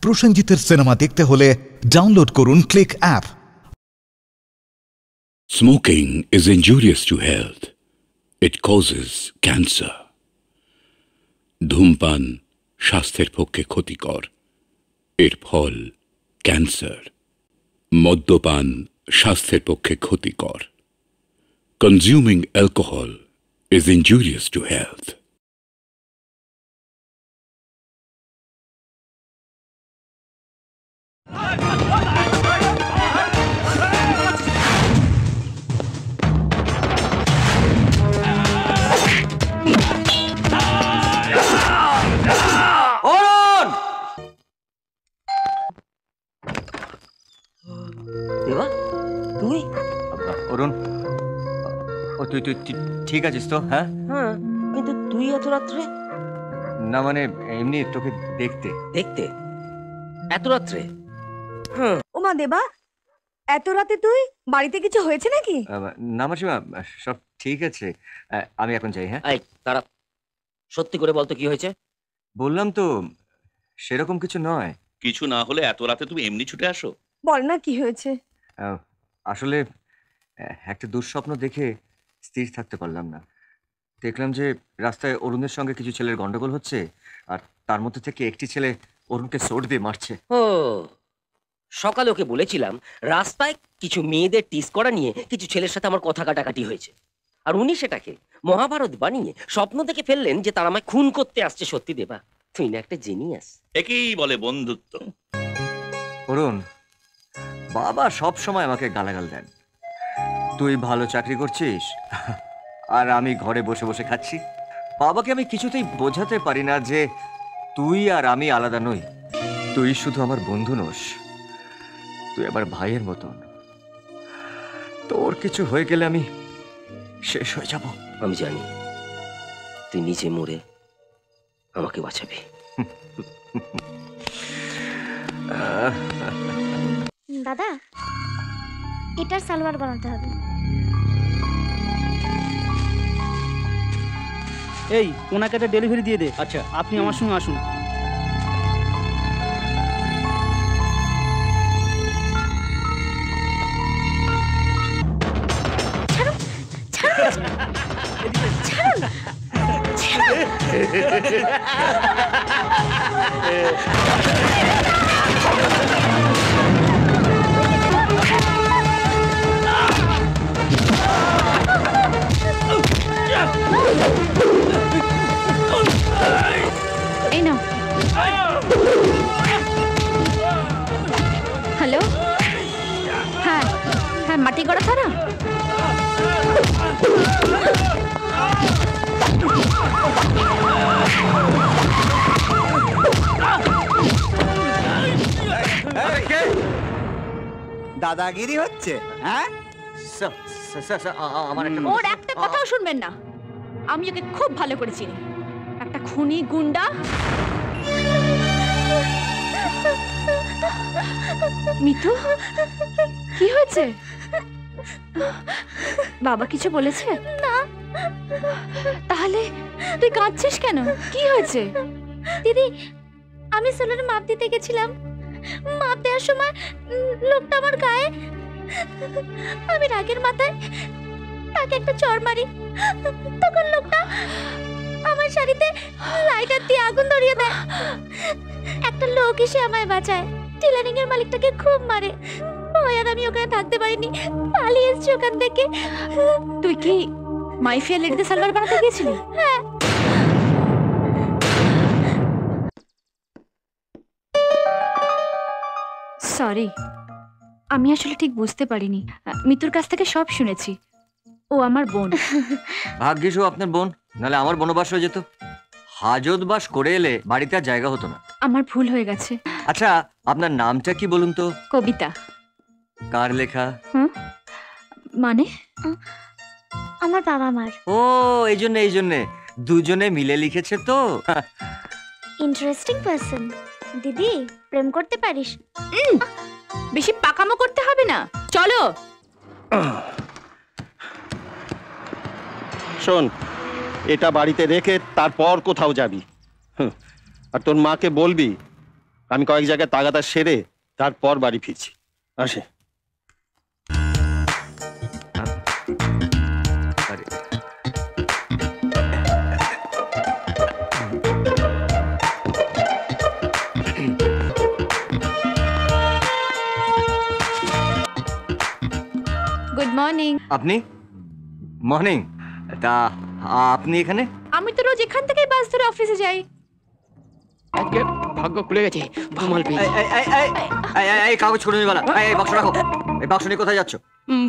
প্রসেনজিতের cinema দেখতে হলে download করুন click app. Smoking is injurious to health. It causes cancer. ধূমপান স্বাস্থ্যের পক্ষে ক্ষতিকর, এর ফল ক্যান্সার। মদ্যপান স্বাস্থ্যের পক্ষে ক্ষতিকর। Consuming alcohol is injurious to health. তুই অরুণ, তুই তুই ঠিক আছিস তো? হ্যাঁ, কিন্তু তুই এত রাত্রে? না মানে এমনি তোকে দেখতে দেখতে এত রাত্রে? ওমা দেবা, এত রাতে তুই বাড়িতে কিছু হয়েছে নাকি? না মাসিমা, সব ঠিক আছে। আমি এখন যাই। হ্যাঁ তারা সত্যি করে বলতো কি হয়েছে? বললাম তো সেরকম কিছু নয়। কিছু না হলে এত রাতে তুমি এমনি ছুটে আসো? বল না কি হয়েছে। আসলে একটা দুঃস্বপ্ন দেখে স্থির থাকতে পারলাম না। দেখলাম যে রাস্তায় অরুণের সঙ্গে কিছু ছেলের গন্ডগোল হচ্ছে, আর তার মধ্যে থেকে একটি ছেলে অরুণকে সোট দিয়ে মারছে। ও, সকালে ওকে বলেছিলাম রাস্তায় কিছু মেয়েদের টিস করা নিয়ে কিছু ছেলের সাথে আমার কথা কাটাকাটি হয়েছে, আর উনি সেটাকে মহাভারত বানিয়ে স্বপ্ন দেখে ফেললেন যে তারা আমায় খুন করতে আসছে। সত্যি দেবা, তুই না একটা জিনিয়াস। একেই বলে বন্ধুত্ব। অরুণ, বাবা সব সময় আমাকে গালাগাল দেন। তুই ভালো চাকরি করছিস আর আমি ঘরে বসে বসে খাচ্ছি। বাবাকে আমি কিছুতেই বোঝাতে পারি না যে তুই আর আমি আলাদা নই। তুই শুধু আমার বন্ধু নোস, তুই আমার ভাইয়ের মতন। তোর কিছু হয়ে গেলে আমি শেষ হয়ে যাব। আমি জানি তুই নিজে মরে আমাকে বাঁচাবি। দাদা, এটার সালোয়ার বানাতে হবে। এই, ওনাকে একটা ডেলিভারি দিয়ে দে। আচ্ছা, আপনি আমার সঙ্গে আসুন। এই নাও। হ্যালো, হ্যাঁ হ্যাঁ, মাটি গড়া থানা। দাদাগিরি হচ্ছে? হ্যাঁ, ওর একটা কথাও শুনবেন না। আমি ওকে খুব ভালো করে চিনি, একটা খুনি গুন্ডা। মিতু, কি হয়েছে? বাবা কিছু বলেছে? না। তাহলে তুই কাঁদছিস কেন? কি হয়েছে? দিদি, আমি সোলার মাপ দিতে গেছিলাম। মাপ দেওয়ার সময় লোকটা আমার গায়ে, আমি রাগের মাথায় তাকে একটা চড় মারি। তখন লোকটা আমার শাড়িতে লাইটার দিয়ে আগুন ধরিয়ে দেয়। একটা লোক এসে আমায় বাঁচায়। টেলারিং এর মালিকটাকে খুব মারে। ভয় আর আমি ওখানে থাকতে পারিনি, পালিয়ে এসেছি ওখান থেকে। তুই কি মাইফিয়া লেডিতে সালোয়ার বানাতে গিয়েছিলি? হ্যাঁ। সরি, আমি আসলে ঠিক বুঝতে পারিনি। মিতুর কাছ থেকে সব শুনেছি। ও আমার বোন। ভাগ্যিস ও আপনার বোন, নাহলে আমার বনবাস হয়ে যেত। হাজত বাস করে এলে বাড়িতে আর জায়গা হতো না। আমার ভুল হয়ে গেছে। আচ্ছা, আপনার নামটা কি বলুন তো? কবিতা। কার লেখা? মানে আমার বাবা মার। ও, এই জন্যে দুজনে মিলে লিখেছে তো। Interesting person. দিদি, প্রেম করতে পারিস? বেশি পাকামো করতে হবে না, চলো। শোন, এটা বাড়িতে রেখে তারপর কোথাও যাবি। আর তোর মাকে বলবি আমি কয়েক জায়গায় তাগাদা সেরে তারপর বাড়ি ফিরছি। আসে। Good morning. আপনি? মর্নিং। তা আপনি এখানে? আমি তো রোজ এখান থেকেই বাস ধরে অফিসে যাই। আজকে ভাগ্য খুলে গেছে, ভুমাল পেয়ে। এই কাগজ করে নিয়ে এই বাক্স রাখো। এই বাক্স নিয়ে কোথায় যাচ্ছ?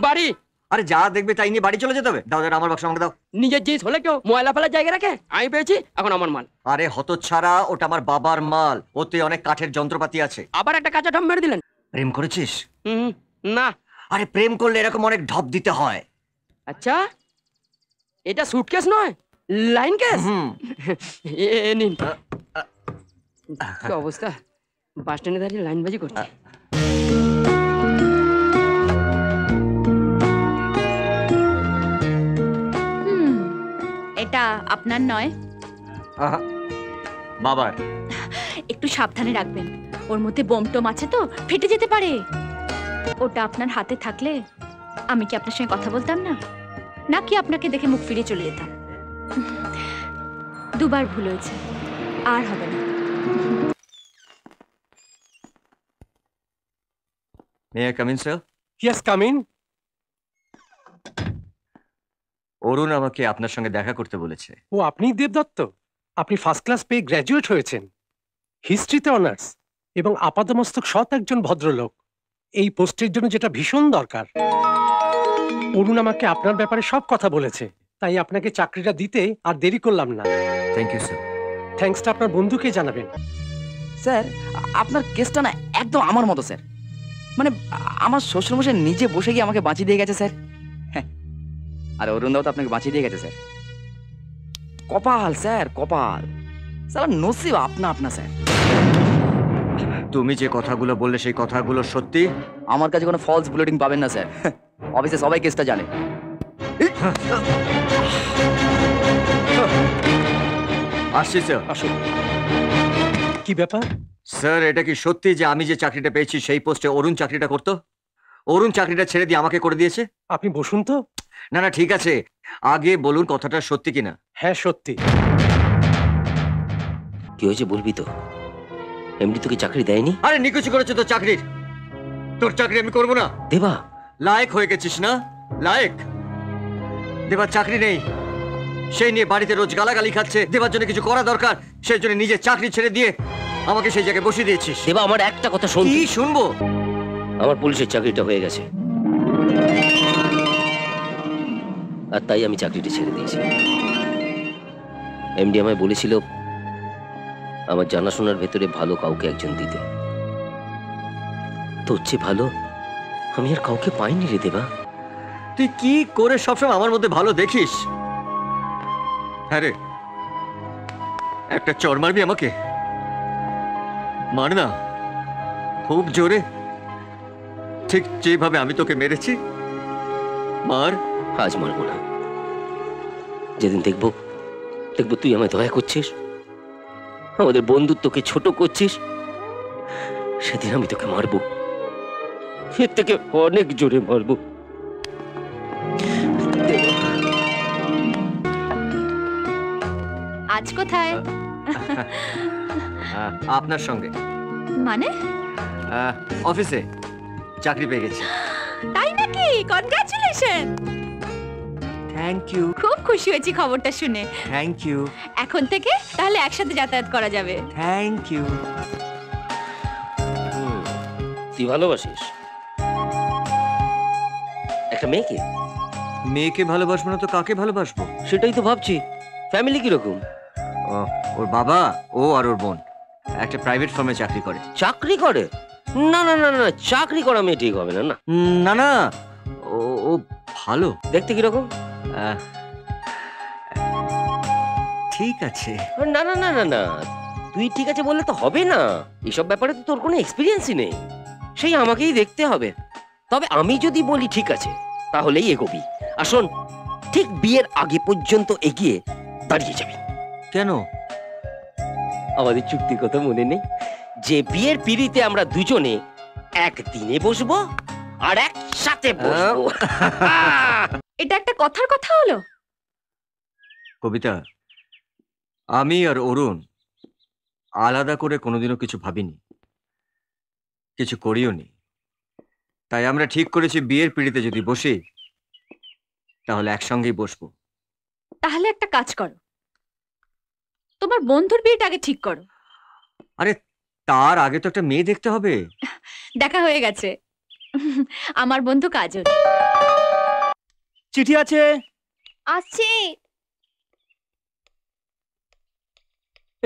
বাড়ি। আরে যা দেখবে তাই নিয়ে বাড়ি চলে যেতে হবে। দাও আমার বাক্স আমাকে দাও। নিজের জিনিস হলে কেউ ময়লা ফেলার জায়গা রাখে? আমি পেয়েছি, এখন আমার মাল। আরে হতচ্ছাড়া, ওটা আমার বাবার মাল। ওতে অনেক কাঠের যন্ত্রপাতি আছে। আবার একটা কাঁচা ঢপ মেরে দিলেন। প্রেম করেছিস? না। আরে প্রেম করলে এরকম অনেক ঢপ দিতে হয়। আচ্ছা, এটা সুটকেস নয়, লাইন কেস। নিন। কি অবস্থা, বাস স্ট্যান্ডে দাঁড়িয়ে লাইনবাজি করছে। এটা আপনার নয়, বাবার। একটু সাবধানে রাখবেন, ওর মধ্যে বোম টোম আছে তো, ফেটে যেতে পারে। ওটা আপনার হাতে থাকলে আমি কি আপনার সঙ্গে কথা বলতাম না, নাকি আপনাকে দেখে মুখ ফিরিয়ে চলে যেতাম? দুবার ভুল হয়েছে, আর হবে না। May I come in, sir? Yes, come in. অরুণ আমাকে আপনার সঙ্গে দেখা করতে বলেছে। ও আপনি দেবদত্ত? আপনি ফার্স্ট ক্লাস পেয়ে গ্র্যাজুয়েট হয়েছেন, হিস্ট্রিতে অনার্স, এবং আপাদমস্তক সৎ একজন ভদ্রলোক। এই পোস্টের জন্য যেটা ভীষণ দরকার। অরুণ আমাকে আপনার ব্যাপারে সব কথা বলেছে, তাই আপনাকে চাকরিটা দিতে আর দেরি করলাম না। Thank you sir. থ্যাঙ্কসটা আপনার বন্ধুকে জানাবেন। স্যার, আপনার কেসটা না একদম আমার মতো স্যার। মানে আমার শ্বশুরমশাই নিজে বসে গিয়ে আমাকে বাঁচিয়ে দিয়ে গেছে স্যার। হ্যাঁ, আর অরুণদাও তো আপনাকে বাঁচিয়ে দিয়ে গেছে স্যার। কপাল স্যার, কপাল। স্যার নসিব আপনা স্যার। তুমি যে কথাগুলো বললে সেই কথাগুলো সত্যি? আমার কাছে কোনো ফলস বুলেটিন পাবেন না স্যার। অফিসে সবাই কেসটা জানে। আসছি স্যার। আসুন। কি ব্যাপার স্যার, এটা কি সত্যি যে আমি যে চাকরিটা পেয়েছি সেই পোস্টে অরুণ চাকরিটা করতো? অরুণ চাকরিটা ছেড়ে দিয়ে আমাকে করে দিয়েছে? আপনি বসুন তো। না না, ঠিক আছে, আগে বলুন কথাটা সত্যি কিনা। হ্যাঁ সত্যি। কি হয়েছে বলবি তো? এমনি তোকে চাকরি দেয়নি? আরে নিকুচি করেছে তো চাকরির। তোর চাকরি আমি করবো না। দেবা, লায়েক হয়ে গেছিস না? লায়েক। দেবার চাকরি নেই, সেই নিয়ে বাড়িতে রোজ গালাগালি খাচ্ছে। দেবার জন্য কিছু করা দরকার, সেই জন্য নিজের চাকরি ছেড়ে দিয়ে আমাকে সেই জায়গায় বসিয়ে দিয়েছিস। দেবা, আমার একটা কথা শোন। কি শুনবো? আমার পুলিশের চাকরিটা হয়ে গেছে, আর তাই আমি চাকরিটা ছেড়ে দিয়েছি। এমডি আমায় বলেছিল আমার জানাশোনার ভেতরে ভালো কাউকে একজন দিতে। তোর চেয়ে ভালো আমি আর কাউকে পাইনি রে দেবা। তুই কি করে সবসময় আমার মধ্যে ভালো দেখিস? হ্যাঁ রে, একটা চড় মারবি আমাকে? মার না, খুব জোরে, ঠিক যেভাবে আমি তোকে মেরেছি। মার। আজ মারবো না, যেদিন দেখবো তুই আমায় দয়া করছিস, আমাদের বন্ধুত্বকে ছোট করছিস, সেদিন আমি তোকে মারবো, এর থেকে অনেক জোরে মারবো। আজ কোথায়? আপনার সঙ্গে। মানে? অফিসে চাকরি পেয়ে গেছি। তাই নাকি? কনগ্রাচুলেশন। Thank you. খুব খুশি হয়েছি খবরটা শুনে। Thank you. এখন থেকে তাহলে একসাথে যাতায়াত করা যাবে। Thank you. তুই ভালোবাসিস একটা মেয়েকে? মেয়েকে ভালোবাসবো না তো কাকে ভালোবাসবো? সেটাই তো ভাবছি। ফ্যামিলি কিরকম? ওর বাবা, ও আর ওর বোন একটা প্রাইভেট ফার্মে চাকরি করে। চাকরি করে? না না না না, চাকরি করা মেয়ে ঠিক হবে না। না না না, ও ভালো। দেখতে কিরকম? ঠিক আছে। না না না না না, তুই ঠিক আছে বললে তো হবে না। এইসব ব্যাপারে তো তোর কোনো এক্সপিরিয়েন্সই নেই, সেই আমাকেই দেখতে হবে। তবে আমি যদি বলি ঠিক আছে, তাহলেই এগোবি। আর শোন, ঠিক বিয়ের আগে পর্যন্ত এগিয়ে দাঁড়িয়ে যাবি। কেন? আমাদের চুক্তির কথা মনে নেই? যে বিয়ের পিঁড়িতে আমরা দুজনে একদিনে বসবো আর একসাথে বসবো। এটা একটা কথার কথা হলো? কবিতা, আমি আর অরুণ আলাদা করে কোনোদিনও কিছু ভাবিনি, কিছু করিও নি। তাই আমরা ঠিক করেছি বিয়ের পিঁড়িতে যদি বসি তাহলে একসঙ্গেই বসবো। তাহলে একটা কাজ করো, তোমার বন্ধুর বিয়েটা আগে ঠিক করো। আরে তার আগে তো একটা মেয়ে দেখতে হবে। দেখা হয়ে গেছে, আমার বন্ধু কাজল। চিঠি আছে। আসছে।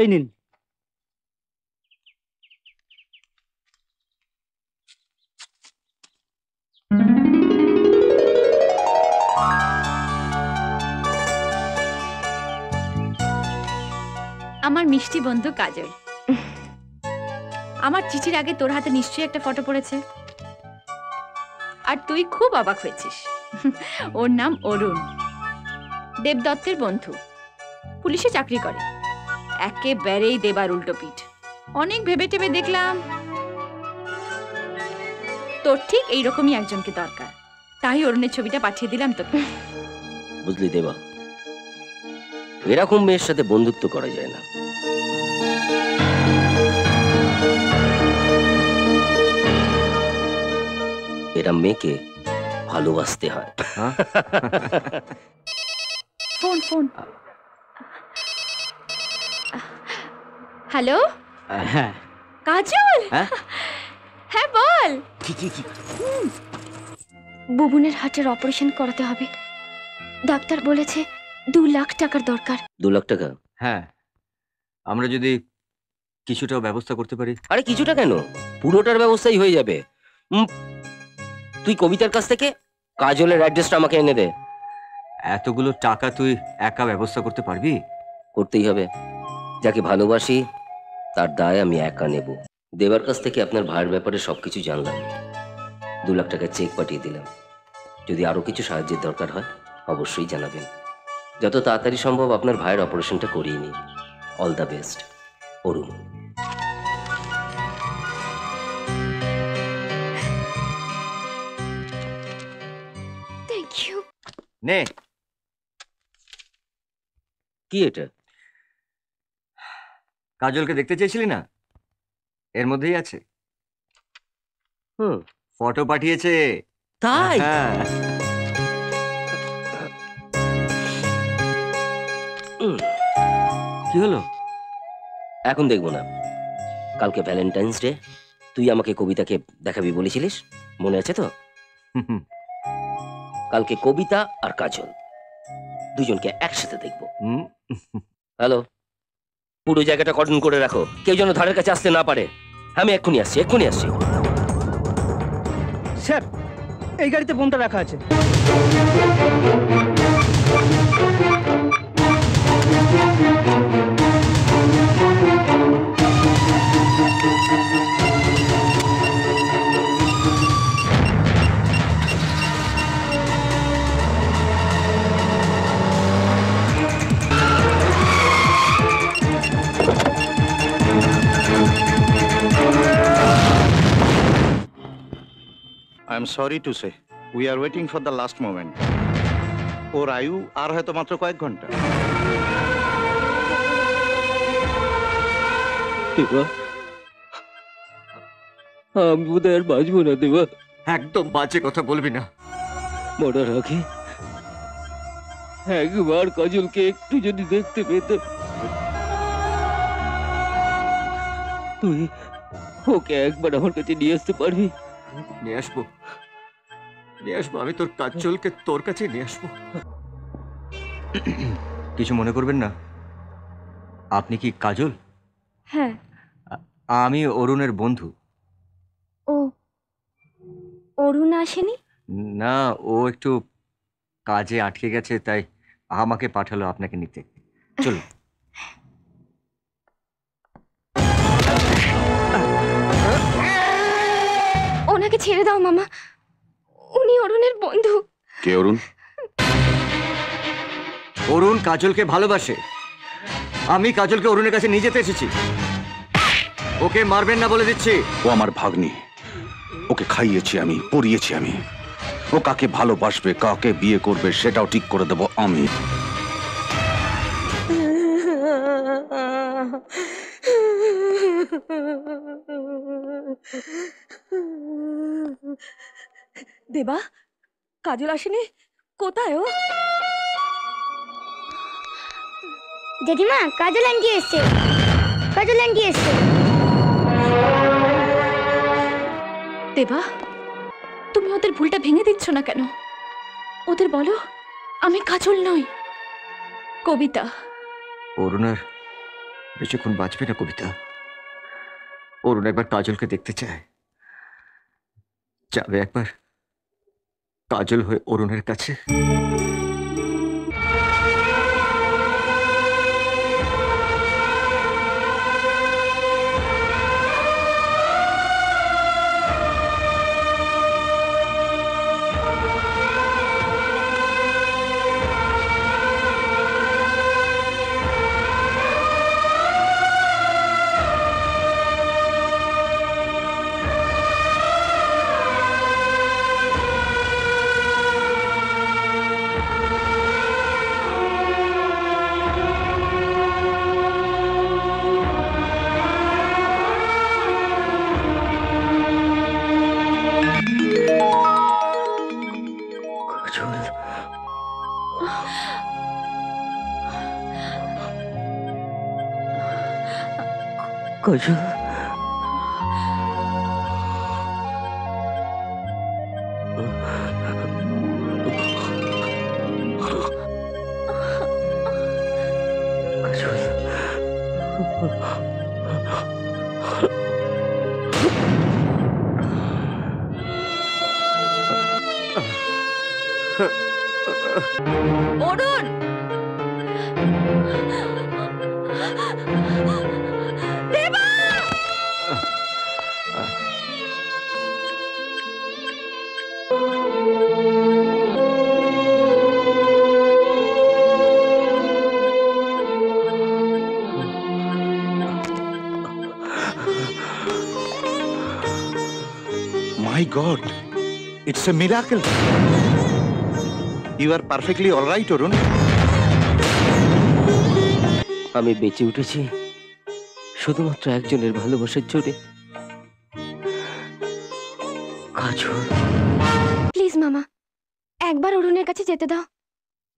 এই নিন। আমার মিষ্টি বন্ধু কাজল। আমার চিঠির আগে তোর হাতে নিশ্চয়ই একটা ফটো পড়েছে, আর তুই খুব অবাক হয়েছিস। ওর নাম অরুণ, দেবদত্তের বন্ধু, পুলিশে চাকরি করে। একেবারেই দেবার উল্টো পিঠ। অনেক ভেবে টেবে দেখলাম তোর ঠিক এইরকমই একজনকে দরকার, তাই অরুণের ছবিটা পাঠিয়ে দিলাম তোকে। বুঝলি দেবা, এরকম মেয়ের সাথে বন্ধুত্ব করা যায় না। এরা মেয়েকে ভালোবাসতে হয়। Phone phone. হ্যালো, হ্যাঁ কাজল। হ্যাঁ বল। বুবুনের হার্টের অপারেশন করাতে হবে, ডাক্তার বলেছে 2 লাখ টাকার দরকার। 2 লাখ টাকা? হ্যাঁ, আমরা যদি কিছুটাও ব্যবস্থা করতে পারি। আরে কিছুটা কেন, পুরোটার ব্যবস্থাই হয়ে যাবে। তুই কবিতার কাছ থেকে কাজলের অ্যাড্রেসটা আমাকে এনে দে। এতগুলো টাকা তুই একা ব্যবস্থা করতে পারবি? করতেই হবে, যাকে ভালোবাসি তার দায় আমি একা নেব। দেবার কাছ থেকে আপনার ভাইয়ের ব্যাপারে সবকিছু জানলাম, 2 লাখ টাকার চেক পাঠিয়ে দিলাম। যদি আরো কিছু সাহায্যের দরকার হয় অবশ্যই জানাবেন। যত তাড়াতাড়ি সম্ভব আপনার ভাইয়ের অপারেশনটা করিয়ে নিই। All the best, Arun. Thank you. নে। কি এটা? কাজলকে দেখতে চেয়েছিলি না, এর মধ্যেই আছে। ফটো পাঠিয়েছে। তাই? হ্যাঁ। কি হলো? এখন দেখবো না, কালকে ভ্যালেন্টাইন্স ডে, তুই আমাকে কবিতাকে দেখাবি বলেছিলিস, মনে আছে তো? কালকে কবিতা আর কাজল দুজনকে একসাথে দেখবো। হ্যালো, পুরো জায়গাটা কর্ডন করে রাখো, কেউ যেন ধারের কাছে আসতে না পারে। আমি এক্ষুনি আসছি, এক্ষুনি আসছি। স্যার, এই গাড়িতে বোমটা রাখা আছে। I am sorry to say, we are waiting for the last moment. ওর আয়ু আর হয়তো মাত্র কয়েক ঘন্টা। দেবা, আমি বোধহয় আর বাঁচবো না দেবা। একদম বাজে কথা বলবি না। মরার আগে একবার কাজলকে একটু যদি দেখতে পেতাম। তুই ওকে একবার আমার কাছে নিয়ে আসতে পারবি? নিয়ে আসবো, নিয়ে আসবো, আমি তোর কাজলকে তোর কাছে নিয়ে আসবো। কিছু মনে করবেন না। আপনি কি কাজল? হ্যাঁ। আমি অরুণের বন্ধু। ও, অরুণ আসেনি? না, ও একটু কাজে আটকে গেছে, তাই আমাকে পাঠালো আপনাকে নিতে। চলো। ওনাকে ছেড়ে দাও মামা, উনি অরুণের বন্ধু। কে অরুণ? অরুণ কাজলকে ভালোবাসে। আমি কাজলকে অরুণের কাছে নিয়ে যেতে এসেছি। ওকে মারবেন না বলে দিচ্ছি। ও আমার ভাগ্নি, ওকে খাইয়েছি আমি, পরিয়েছি আমি। ও কাকে ভালোবাসবে, কাকে বিয়ে করবে সেটাও ঠিক করে দেব আমি। দেবা, কাজল আসেনি? কোথায় ও? জেঠিমা, কাজল আন্টি এসছে, কাজল আন্টি এসছে। দেবা, তুমি ওদের ভুলটা ভেঙে দিচ্ছ না কেন? ওদের বলো আমি কাজল নই, কবিতা। অরুণ আর বেশিক্ষণ বাঁচবে না কবিতা। অরুণ একবার কাজলকে দেখতে চায়, যাবে একবার কাজল হয়ে অরুণের কাছে। কাজল, অরুণ, দেবা! My God, it's a miracle. You are perfectly all right, Arun. আমি বেঁচে উঠেছি শুধুমাত্র একজনের ভালোবাসার জোরে। কাজল, প্লিজ মামা, একবার অরুণের কাছে যেতে দাও।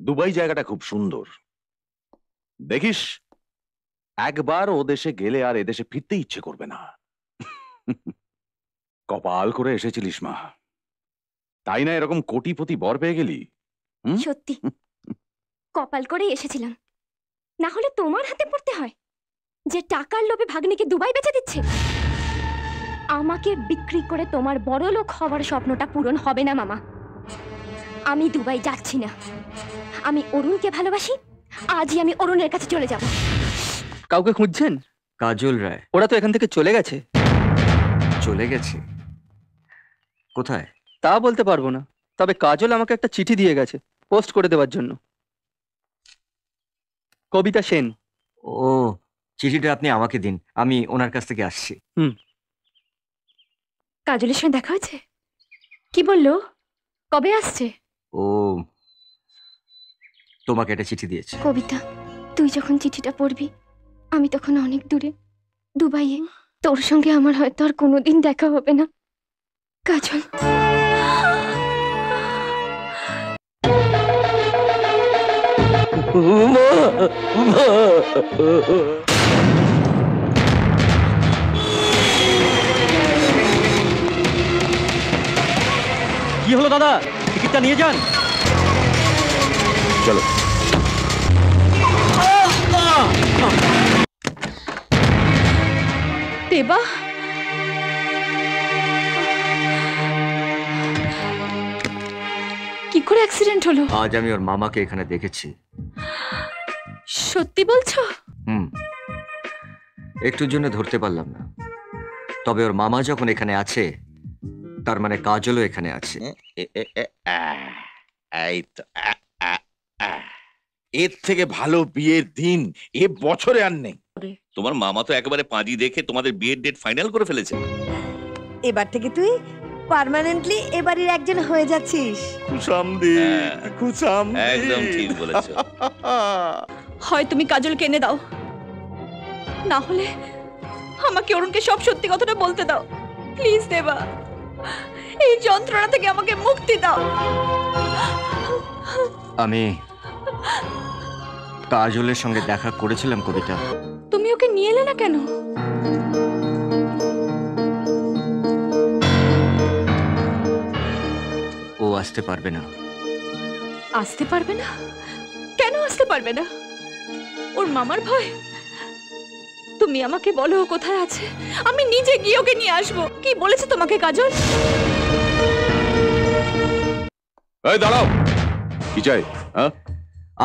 দুবাই জায়গাটা খুব সুন্দর, দেখিস একবার ও দেশে গেলে আর এদেশে ফিরতে ইচ্ছে করবে না। কপাল করে এসেছিলিস মা, তাই না এরকম কোটিপতি বর পেয়ে গেলি। সত্যি কপাল করে এসেছিলাম, না হলে তোমার হাতে পড়তে হয় যে টাকার লোভে ভাগ্নিকে দুবাই বেচে দিচ্ছে। আমাকে বিক্রি করে তোমার বড় লোক হওয়ার স্বপ্নটা পূরণ হবে না মামা। আমি দুবাই যাচ্ছি না, আমি অরুণকে ভালোবাসি। আজই আমি অরুণের কাছে চলে যাব। কাউকে খুঁজছেন? কাজল রায়। ওরা তো এখান থেকে চলে গেছে। চলে গেছে? কোথায় তা বলতে পারবো না, তবে কাজল আমাকে একটা চিঠি দিয়ে গেছে পোস্ট করে দেওয়ার জন্য। কবিতা সেন। ও, চিঠিটা আপনি আমাকে দিন, আমি ওনার কাছ থেকে আসছি। কাজলের সঙ্গে দেখা হয়েছে? কি বললো? কবে আসছে? ও তোমাকে একটা চিঠি দিয়েছে। কবিতা, তুই যখন চিঠিটা পড়বি আমি তখন অনেক দূরে দুবাইয়ে। তোর সঙ্গে আমার হয়তো আর কোনোদিন দেখা হবে না কাজল। কি হলো দাদা, টিকিটটা নিয়ে যান। চলো। দেবা, কি করে অ্যাক্সিডেন্ট হলো? আজ আমি ওর মামাকে এখানে দেখেছি। সত্যি বলছো? একটুর জন্য ধরতে পারলাম না, তবে ওর মামা যখন এখানে আছে তার মানে কাজলও এখানে আছে। এই তো, এর থেকে ভালো বিয়ের দিন এ বছরে আর নেই। তোমার মামা তো একেবারে পাঁজি দেখে তোমাদের বিয়ের ডেট ফাইনাল করে ফেলেছে। এবার থেকে তুই পার্মানেন্টলি এবাড়ির একজন হয়ে যাচ্ছিস। খুশামদি, খুশামদি। একদম ঠিক বলেছো। হয় তুমি কাজলকে এনে দাও, না হলে আমাকে অরুণকে সব সত্যি কথাটা বলতে দাও। প্লিজ দেবা, এই যন্ত্রণা থেকে আমাকে মুক্তি দাও। আমি কাজলের সঙ্গে দেখা করেছিলাম কবিতা। তুমি ওকে নিয়ে এলে না কেন? ও আসতে পারবে না। আসতে পারবে না? কেন আসতে পারবে না? ওর মামার ভয়? তুমি আমাকে বলো ও কোথায় আছে, আমি নিজে গিয়ে ওকে নিয়ে আসবো। কি বলেছে তোমাকে কাজল? এই দাঁড়াও, কি চাই?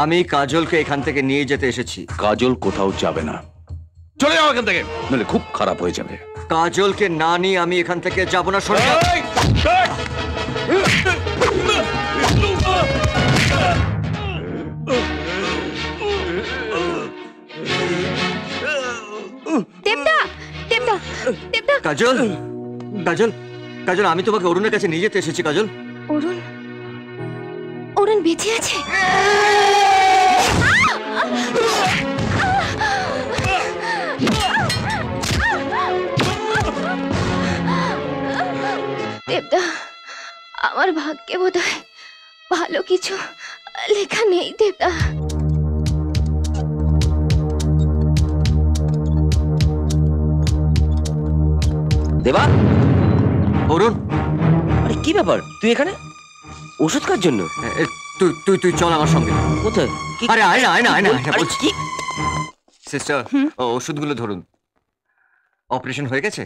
আমি কাজলকে এখান থেকে নিয়ে যেতে এসেছি। কাজল কোথাও যাবে না, চলে যাও এখান থেকে, নইলে খুব খারাপ হয়ে যাবে। কাজলকে না নিয়ে আমি এখান থেকে যাব না। সরে যাও। দেবদা, দেবদা, দেবদা। কাজল, কাজল, কাজল, আমি তোমাকে অরুণের কাছে নিয়ে যেতে এসেছি। কাজল, অরুণ, অরুণ বেঁচে আছে? দেবদা, আমার ভাগ্যে বোধহয় ভালো কিছু লেখা নেই দেবদা। দেবা, অরুণ, আরে কি ব্যাপার, তুই এখানে ওষুধ খাওয়ার জন্য? তুই তুই তুই চল আমার সঙ্গে। কোথায়? আরে আয় না, আয় না, আয় না, আরে কি? সিস্টার, ওষুধগুলো ধরুন। অপারেশন হয়ে গেছে?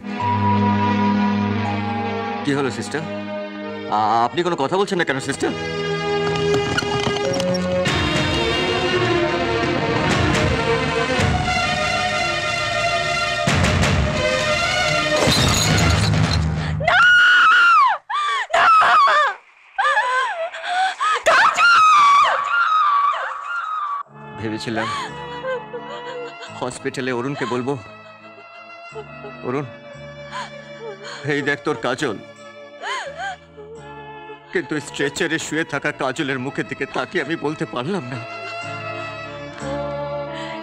কি হলো সিস্টার? আপনি কোনো কথা বলছেন না কেন সিস্টার? ভেবেছিলাম হসপিটালে অরুণকে বলবো, অরুণ এই দেখ তোর কাজল, কিন্তু স্ট্রেচারে শুয়ে থাকা কাজলের মুখের দিকে তাকিয়ে আমি বলতে পারলাম না।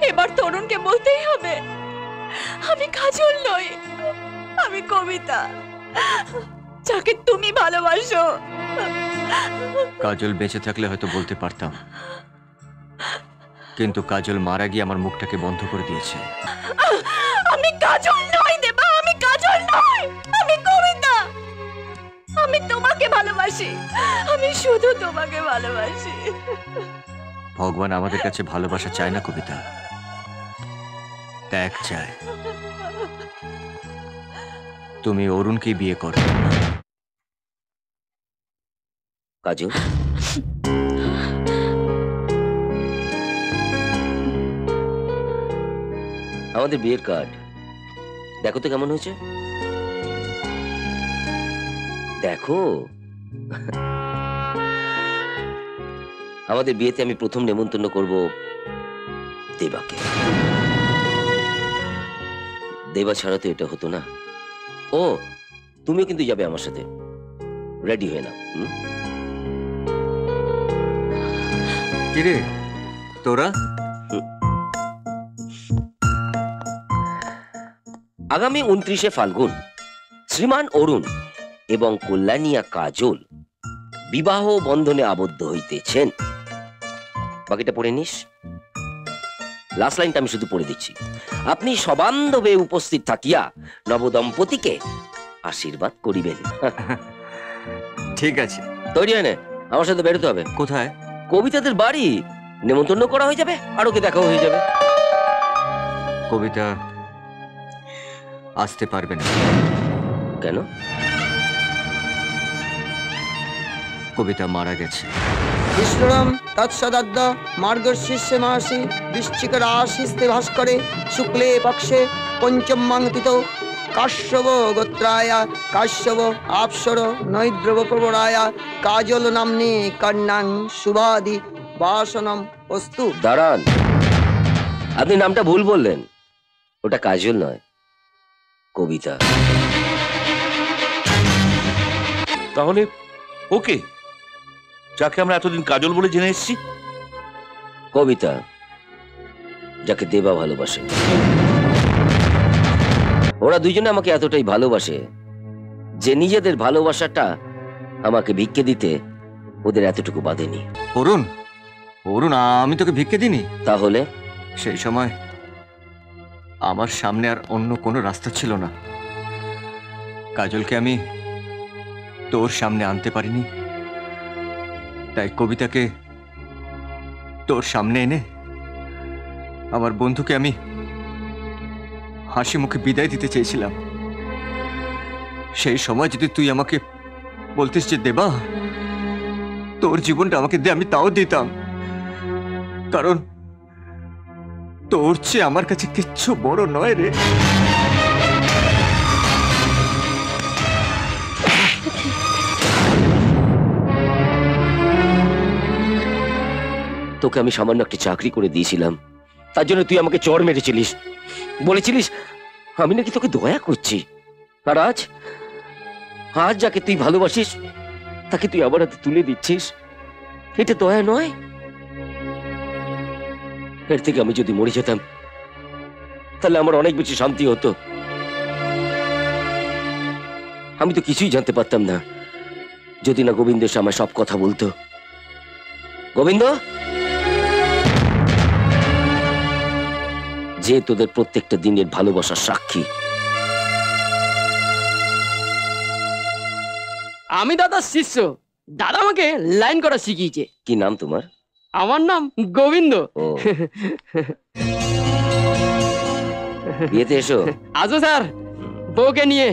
এবার তরুণকে বলতেই হবে আমি কাজল নই, আমি কবিতা, যাকে তুমি ভালোবাসো। কাজল বেঁচে থাকলে হয়তো বলতে পারতাম, কিন্তু কাজল মারা গিয়ে আমার মুখটাকে বন্ধ করে দিয়েছে। আমি কাজল নই দেবা, আমি কাজল নই, আমি কবিতা। আমি তোমাকে ভালোবাসি, আমি শুধু তোমাকে ভালোবাসি। ভগবান আমাদের কাছে ভালোবাসা চায় না কবিতা, ত্যাগ চায়। তুমি অরুণকে বিয়ে করো। কাজল, আমাদের বিয়ের কার্ড দেখো তো কেমন হয়েছে। দেখো, আমাদের বিয়েতে আমি প্রথম নেমন্তন্ন করব দেবাকে। দেবা ছাড়া তো এটা হতো না। ও, তুমিও কিন্তু যাবে আমার সাথে, রেডি হয়ে নাও। কিরে তোরা? আগামী 29শে ফাল্গুন শ্রীমান অরুণ এবং কল্যাণিয়া কাজল বিবাহ বন্ধনে আবদ্ধ হইতেছেন। বাকিটা পড়ে নিস। লাস্ট লাইনটা আমি শুধু পড়ে দিচ্ছি। আপনি সবান্ধবে উপস্থিত থাকিয়া নবদম্পতিকে আশীর্বাদ করিবেন। ঠিক আছে, তৈরি হয় না? আমার সাথে বেরোতে হবে। কোথায়? কবিতাদের বাড়ি। নেমন্তন্ন করা হয়ে যাবে আর ওকে দেখাও হয়ে যাবে। কবিতা আসতে পারবে না। কেন? কবিতা মারা গেছে। বিষ্ণুরম তৎসদদ্দ মার্গশীর্ষে মাসি বৃশ্চিক রাশিস্তে ভাস্করে শুক্লে পক্ষে পঞ্চমাঙ্গতিত কাশ্যপ গোত্রায় কাশ্যপ আপসর নৈদ্রব প্রবরায় কাজল নাম্নী কন্যাং শুভাদি বাসনম অস্তু। দাঁড়ান, আপনি নামটা ভুল বললেন। ওটা কাজল নয়, কবিতা। তাহলে ওকে, যাকে আমরা এতদিন কাজল বলে জেনে এসেছি? কবিতা, যাকে দেবা ভালোবাসে। ওরা দুজনে আমাকে এতটাই ভালোবাসে যে নিজেদের ভালোবাসাটা আমাকে ভিক্ষে দিতে ওদের এতটুকু বাঁধেনি। অরুণ, অরুণ, আমি তোকে ভিক্ষে দিইনি। তাহলে? সেই সময় আমার সামনে আর অন্য কোনো রাস্তা ছিল না। কাজলকে আমি তোর সামনে আনতে পারিনি, তাই কবিতাকে তোর সামনে এনে আমার বন্ধুকে আমি হাসি মুখে বিদায় দিতে চেয়েছিলাম। সেই সময় যদি তুই আমাকে বলতিস যে দেবা তোর জীবনটা আমাকে দে, আমি তাও দিতাম, কারণ তোর চেয়ে আমার কাছে কিচ্ছু বড় নয় রে। তোকে আমি সামান্য একটা চাকরি করে দিয়েছিলাম, তার জন্য তুই আমাকে চড় মেরেছিলিস, বলেছিলিস আমি নাকি তোকে দয়া করছি। আর আজ আজ যাকে তুই ভালোবাসিস তাকে তুই আবার হাতে তুলে দিচ্ছিস। এটা দয়া নয়? এর থেকে আমি যদি মরে যেতাম তাহলে আমার অনেক বেশি শান্তি হতো। আমি তো কিছুই জানতে পারতাম না যদি না গোবিন্দ এসে আমায় সব কথা বলতো। গোবিন্দ, যে তোদের প্রত্যেকটা দিনের ভালোবাসার সাক্ষী। আমি দাদার শিষ্য, দাদা আমাকে লাইন করা শিখিয়েছে। কি নাম তোমার? আমার নাম গোবিন্দ। বিয়েতে এসো। আসো স্যার, বউকে নিয়ে।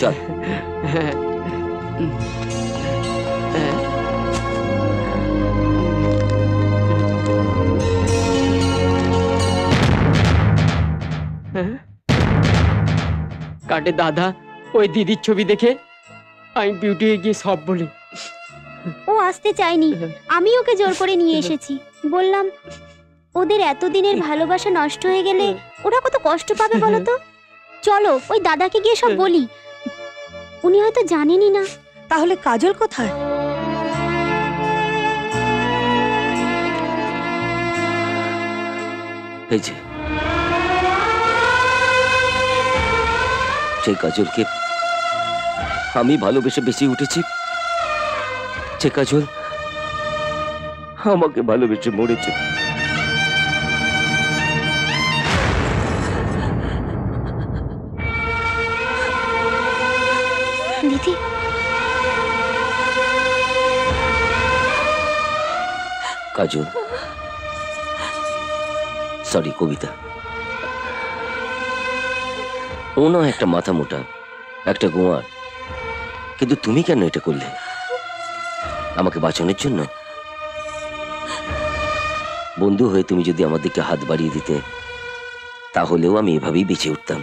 চল। কাটে দাদা, ওই দিদির ছবি দেখে আমি বিউটি গিয়ে সব বলি। ও আসতে চায়নি, আমি ওকে জোর করে নিয়ে এসেছি। বললাম ওদের এতদিনের ভালোবাসা নষ্ট হয়ে গেলে ওরা কত কষ্ট পাবে বলো তো। চলো ওই দাদাকে গিয়ে সব বলি, উনি হয়তো জানেনই না। তাহলে কাজল কোথায়? এই যে সেই কাজলকে আমি ভালোবেসে বেঁচে উঠেছি, সে কাজল আমাকে ভালোবেসে মরেছে। দিদি, কাজল, সরি কবিতা, ও নয় একটা মাথা মোটা, একটা গোয়ার, কিন্তু তুমি কেন এটা করলে? আমাকে বাঁচানোর জন্য? বন্ধু হয়ে তুমি যদি আমার দিকে হাত বাড়িয়ে দিতে তাহলেও আমি এভাবেই বেঁচে উঠতাম।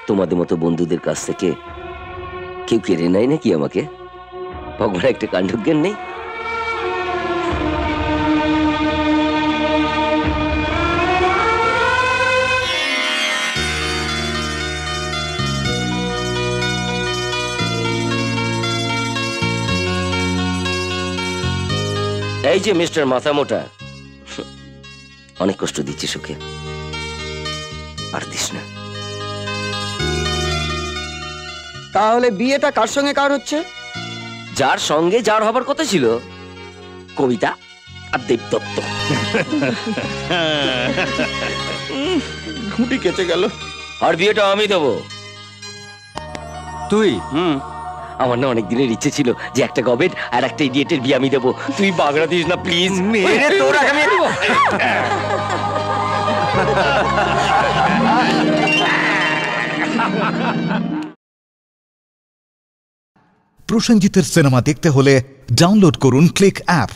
তোমাদের মতো বন্ধুদের কাছ থেকে কেউ কেড়ে নেয় নাকি আমাকে? ভগবান একটা কাণ্ডজ্ঞান নেই? এই যে মিস্টার মাথা মোটা, অনেক কষ্ট দিচ্ছিস ওকে, আর দিস না। তাহলে বিয়েটা কার সঙ্গে কার হচ্ছে? যার সঙ্গে যার হবার কথা ছিল, কবিতা আর দেবদত্ত। ঘুঁটি কেটে গেল। আর বিয়েটা আমি দেবো। তুই? আমার না অনেক দিনের ইচ্ছে ছিল যে একটা গবেট আর একটা ইডিয়েটের বিয়ে আমি দেবো। তুই বাগড়া দিস না প্লিজ। মেরে তোর আগে আমি দেবো। প্রসেনজিতের সিনেমা দেখতে হলে ডাউনলোড করুন ক্লিক অ্যাপ।